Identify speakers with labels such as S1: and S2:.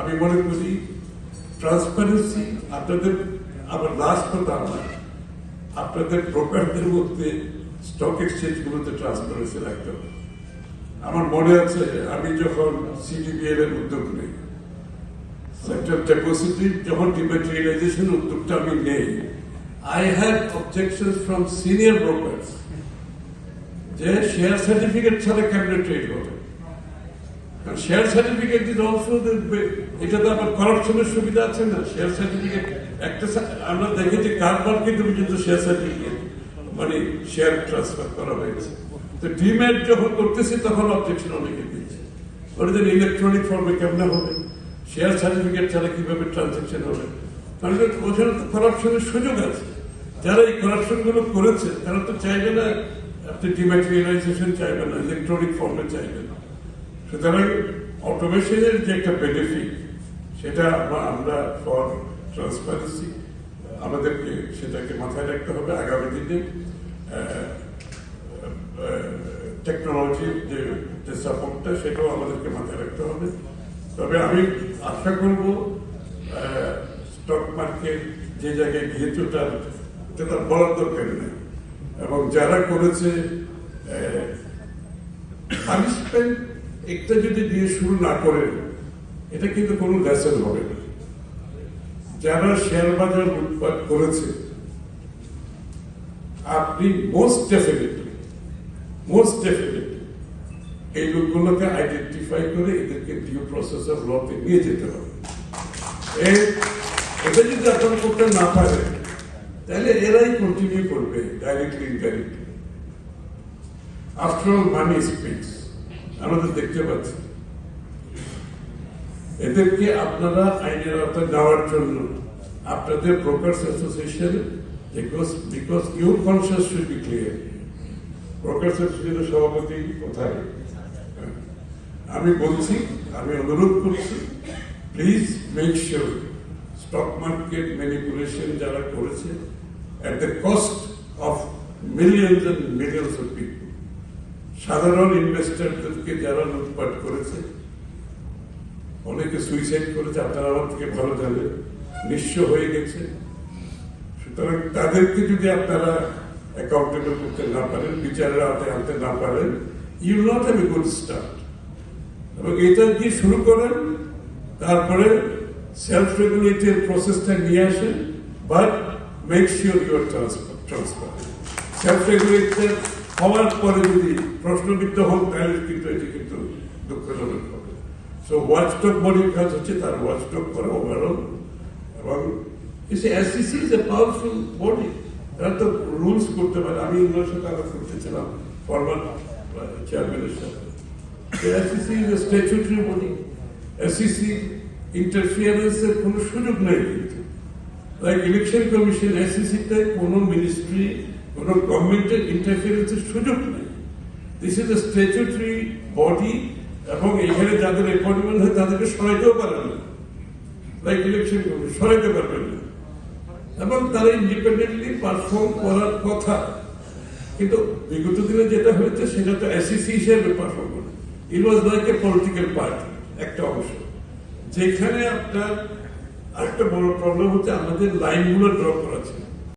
S1: আমি মনে করি ট্রান্সপারেন্সি আপনাদের, আমার লাস্ট কথা, আপনাদের ব্রোকারদের মধ্যে স্টক এক্সচেঞ্জ গুলোতে ট্রান্সপারেন্সি রাখতে হবে। আমার মনে আছে আমি যখন সিডিবিএল এর উদ্যোগ নেই, সেন্ট্রাল ডেপোজিটরি যখন ডিম্যাটেরিয়ালাইজেশন উদ্যোগটা আমি নেই, I had objections from senior brokers যে শেয়ার সার্টিফিকেট ছাড়া কেমনে ট্রেড হবে। শেয়ার সার্টিফিকেট ইজ অলসো, এটা তো আবার করাপশনের সুবিধা আছে না। শেয়ার সার্টিফিকেট একটা আমরা দেখি যে কার মার্কেটে পর্যন্ত শেয়ার সার্টিফিকেট মানে শেয়ার ট্রান্সফার করা হয়েছে। তো ডিম্যাট যখন করতেছি তখন অবজেকশন অনেকে দিচ্ছে, ওটা যেন ইলেকট্রনিক ফর্মে কেমনে হবে, শেয়ার সার্টিফিকেট ছাড়া কিভাবে ট্রানজাকশন হবে। কারণ ওখানে তো করাপশনের সুযোগ আছে। যারা এই করাপশন গুলো করেছে তারা তো চাইবে না আপনি ডিম্যাটেরিয়ালাইজেশন, চাইবে না ইলেকট্রনিক ফর্মে, চাইবে না। সুতরাং অটোমেশনের যে একটা বেনিফিট, সেটা আমরা ফর ট্রান্সপারেন্সি আমাদেরকে সেটাকে মাথায় রাখতে হবে। আগামী দিনে টেকনোলজির যে সাপোর্টটা, সেটাও আমাদেরকে মাথায় রাখতে হবে। তবে আমি আশা করব স্টক মার্কেট যে জায়গায় গিয়েছে তার বলার দরকার নেই, এবং যারা করেছে পানিশমেন্ট একটা যদি দিয়ে শুরু না করে, এটা কিন্তু কোনো লেসন হবে না। যারা শেয়ার বাজার লুটপাট করেছে, আপনি মোস্ট ডেফিনেটলি এই লোকগুলোকে আইডেন্টিফাই করে এদেরকে ডিউ প্রসেস অফ লতে নিয়ে যেতে হবে। এটা যদি আপনারা করতে না পারে, তাহলে এরাই কন্টিনিউ করবে ডাইরেক্টলি ইনডাইরেক্টলি। আফটার অল মানি স্পিক্স, আমাদের দেখতে পাচ্ছি। এদেরকে আপনারা আইনের আওতায় নেওয়ার জন্য আপনাদের brokers association, because your conscious should be clear. Brokers অ্যাসোসিয়েশনের সভাপতি কোথায়? আমি বলছি, আমি অনুরোধ করছি, please make sure stock market manipulation যারা করেছে at the cost of millions and millions of people, সাধারণ ইনভেস্টরদেরকে যারা লুটপাট করেছে, অনেকে সুইসাইড করেছে, আপনারা আমার থেকে ভালো জানেন, নিঃস্ব হয়ে গেছে। সুতরাং তাদেরকে যদি আপনারা অ্যাকাউন্টেবল করতে না পারেন, বিচারের আওতায় আনতে না পারেন, you will not have a good start. এবং এটা দিয়ে শুরু করেন, তারপরে সেলফ রেগুলেটেড প্রসেসটা নিয়ে আসেন, but make sure your transparent. Self regulated হওয়ার পরে যদি প্রশ্নবিদ্ধ হন, তাহলে কিন্তু এটি কিন্তু দুঃখজনক হবে। সো ওয়াচডগ বডির কাজ হচ্ছে তার ওয়াচডগ করা ওভারঅল। এবং SEC is a powerful body, তারা তো রুলস করতে পারে। আমি ওনার সাথে আলাপ করতেছিলাম ফরমার চেয়ারম্যানের সাথে। SEC is a statutory body, SEC ইন্টারফিয়ারেন্সের কোনো সুযোগ নেই। কিন্তু লাইক ইলেকশন কমিশন, এসইসিতে কোনো মিনিস্ট্রি, কোনো গভর্নমেন্টের ইন্টারফিয়ারেন্সের সুযোগ নেই। This is a statutory body, এবং এখানে যাদের অ্যাপয়েন্টমেন্ট হয় তাদেরকে সরাইতেও পারেন না, লাইক ইলেকশন কমিশন সরাইতে পারবেন না। এবং তারা ইন্ডিপেন্ডেন্টলি পারফর্ম করার কথা, কিন্তু বিগত দিনে যেটা হয়েছে সেটা তো এসইসি হিসেবে পারফর্ম করে। It was like a political party, একটা অংশ। যেখানে আপনার আরেকটা বড় প্রবলেম হচ্ছে আমাদের লাইনগুলো ড্র করা ছিল।